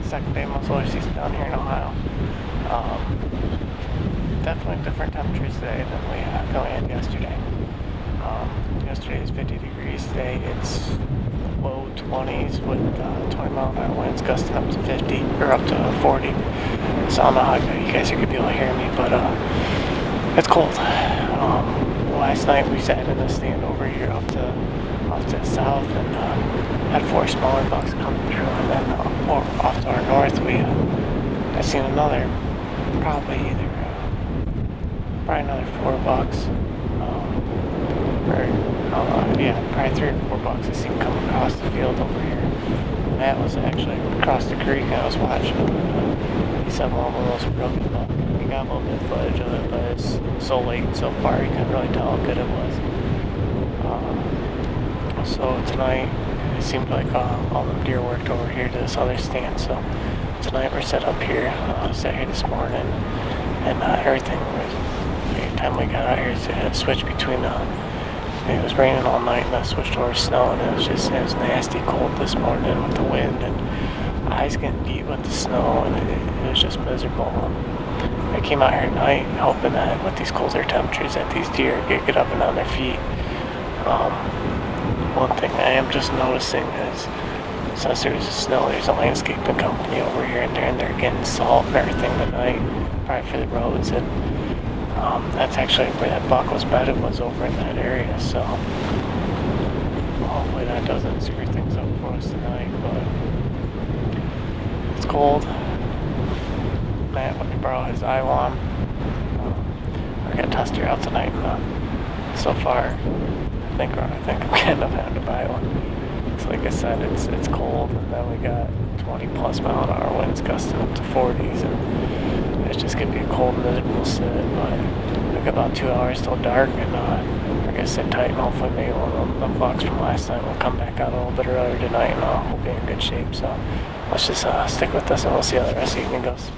second day of muzzleloader season down here in Ohio. Definitely different temperatures today than we had yesterday. Yesterday is 50 degrees. Today it's low 20s with 20 mile an hour winds gusting up to 50 or up to 40. So I don't know how you guys are gonna be able to hear me, but it's cold. Last night we sat in a stand over here off to the south and had 4 smaller bucks coming through, and then off to our north I seen another probably another 4 bucks. Probably 3 or 4 bucks I seen come across the field over here. Matt was actually across the creek and I was watching him, and he said one of them was a broken buck. He got a little bit of footage of it, but it's so late so far you couldn't really tell how good it was. So tonight it seemed like all the deer worked over here to this other stand, so tonight we're set up here. Sat here this morning, and everything was, every time we got out here it switched between it was raining all night and I switched over to snow, and it was nasty cold this morning with the wind and eyes getting beat with the snow, and it was just miserable. I came out here at night hoping that with these colder temperatures that these deer get up and on their feet. One thing I am just noticing is since there's snow, there's a landscaping company over here and they're getting salt and everything tonight, probably for the roads, and that's actually where that buck was bedded, was over in that area, so hopefully that doesn't screw things up for us tonight, but it's cold. Matt went to borrow his IWAM. We're gonna test her out tonight, and so far I think I'm gonna end up having to buy one. So like I said, it's cold, and then we got 20 plus mile an hour winds gusting up to 40s, and it's just gonna be a cold, miserable sit. But we got about 2 hours till dark, and we're gonna sit tight, and hopefully maybe one of the bucks from last night will come back out a little bit earlier tonight, and we'll be in good shape. So let's just stick with this, and we'll see how the rest of the evening goes.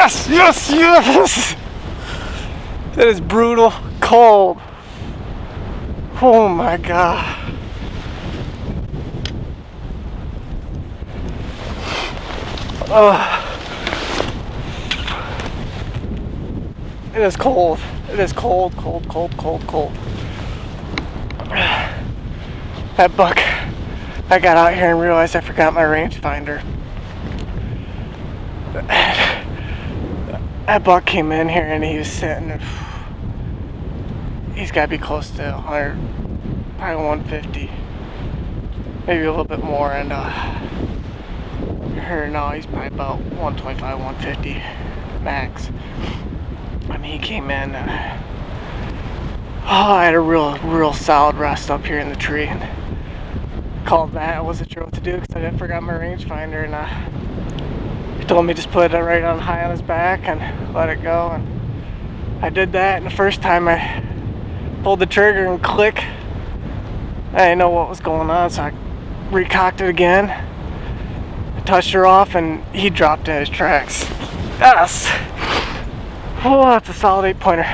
Yes, yes, yes! It is brutal cold. Oh my God. It is cold. It is cold, cold, cold, cold, cold. That buck, I got out here and realized I forgot my rangefinder. That buck came in here and he was sitting. He's got to be close to 100, probably 150, maybe a little bit more. And no, he's probably about 125, 150 max. I mean, he came in. I had a real solid rest up here in the tree. And called Matt. I wasn't sure what to do because I forgot my rangefinder, and he told me just put it right on high on his back and let it go. And I did that. And the first time I pulled the trigger and click, I didn't know what was going on, so I recocked it again. I touched her off, and he dropped in his tracks. Yes. Oh, that's a solid 8-pointer.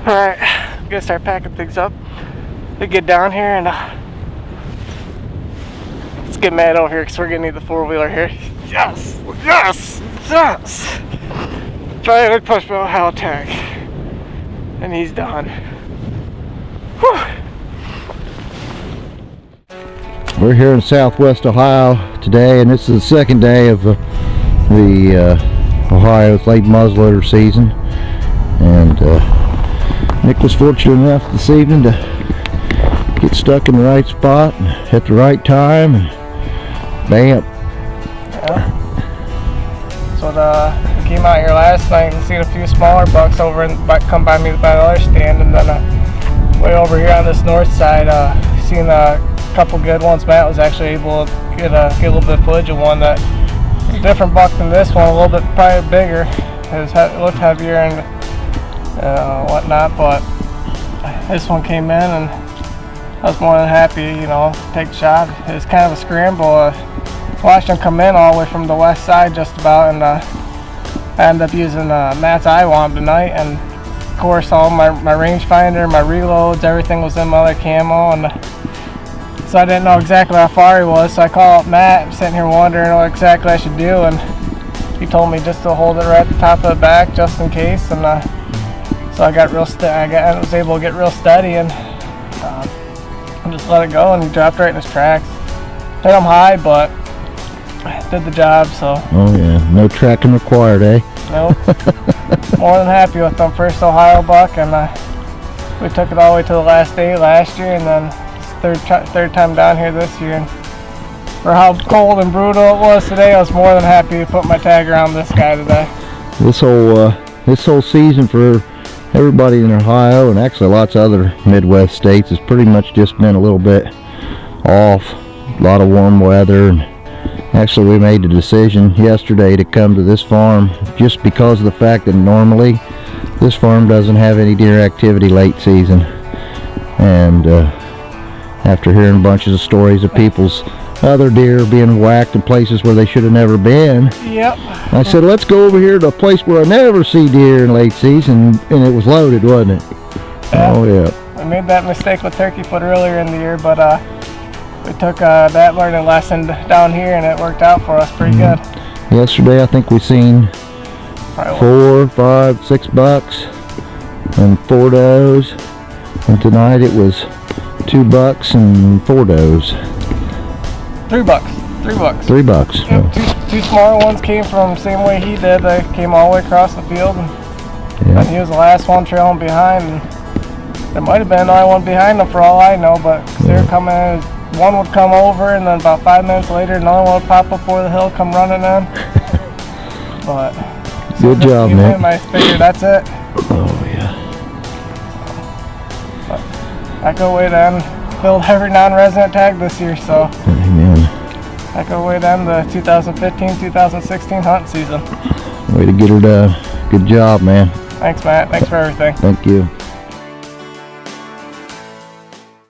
Alright, I'm gonna start packing things up. We get down here and let's get Matt over here because we're gonna need the 4-wheeler here. Yes! Yes! Yes! Try to push my Ohio tag. And he's done. Whew. We're here in Southwest Ohio today, and this is the second day of the Ohio's late muzzleloader season. And Nick was fortunate enough this evening to get stuck in the right spot and at the right time, and bam. Yeah. So we came out here last night and seen a few smaller bucks over and come by me by the other stand, and then way over here on this north side, seen a couple good ones. Matt was actually able to get a little bit of footage of one that is a different buck than this one, a little bit probably bigger. It looked heavier and whatnot, but this one came in and I was more than happy, to take a shot. It was kind of a scramble. Watched him come in all the way from the west side just about, and I ended up using Matt's IWAM tonight, and of course all my rangefinder, my reloads, everything was in my other camo, and so I didn't know exactly how far he was, so I called up Matt. I'm sitting here wondering what exactly I should do, and he told me just to hold it right at the top of the back just in case, and so I got was able to get real steady and just let it go, and he dropped right in his tracks. Hit him high, but did the job. So. Oh yeah, no tracking required, eh? Nope. More than happy with them. First Ohio buck, and we took it all the way to the last day last year, and then third time down here this year. And for how cold and brutal it was today, I was more than happy to put my tag around this guy today. This whole season for everybody in Ohio, and actually lots of other Midwest states, has pretty much just been a little bit off. A lot of warm weather, and actually we made the decision yesterday to come to this farm just because of the fact that normally this farm doesn't have any deer activity late season. And after hearing bunches of stories of people's other deer being whacked in places where they should have never been, yep, I said, let's go over here to a place where I never see deer in late season, and it was loaded, wasn't it? Yeah. Oh yeah. I made that mistake with turkey foot earlier in the year, but we took that learning lesson down here, and it worked out for us pretty good. Yesterday I think we seen 4, 5, 6 bucks and 4 does, and tonight it was 2 bucks and 4 does. 3 bucks. 3 bucks. 3 bucks. Yep. Oh. Two smaller ones came from the same way he did. They came all the way across the field, and he was the last one trailing behind. And there might have been another one behind them for all I know, but they were coming in. One would come over, and then about 5 minutes later, another one would pop up over the hill, come running in. But good job, man. I figured that's it. Oh yeah. But I go away then. Filled every non-resident tag this year, so. Amen. I go away then the 2015-2016 hunting season. Way to get her done. Good job, man. Thanks, Matt. Thanks for everything. Thank you.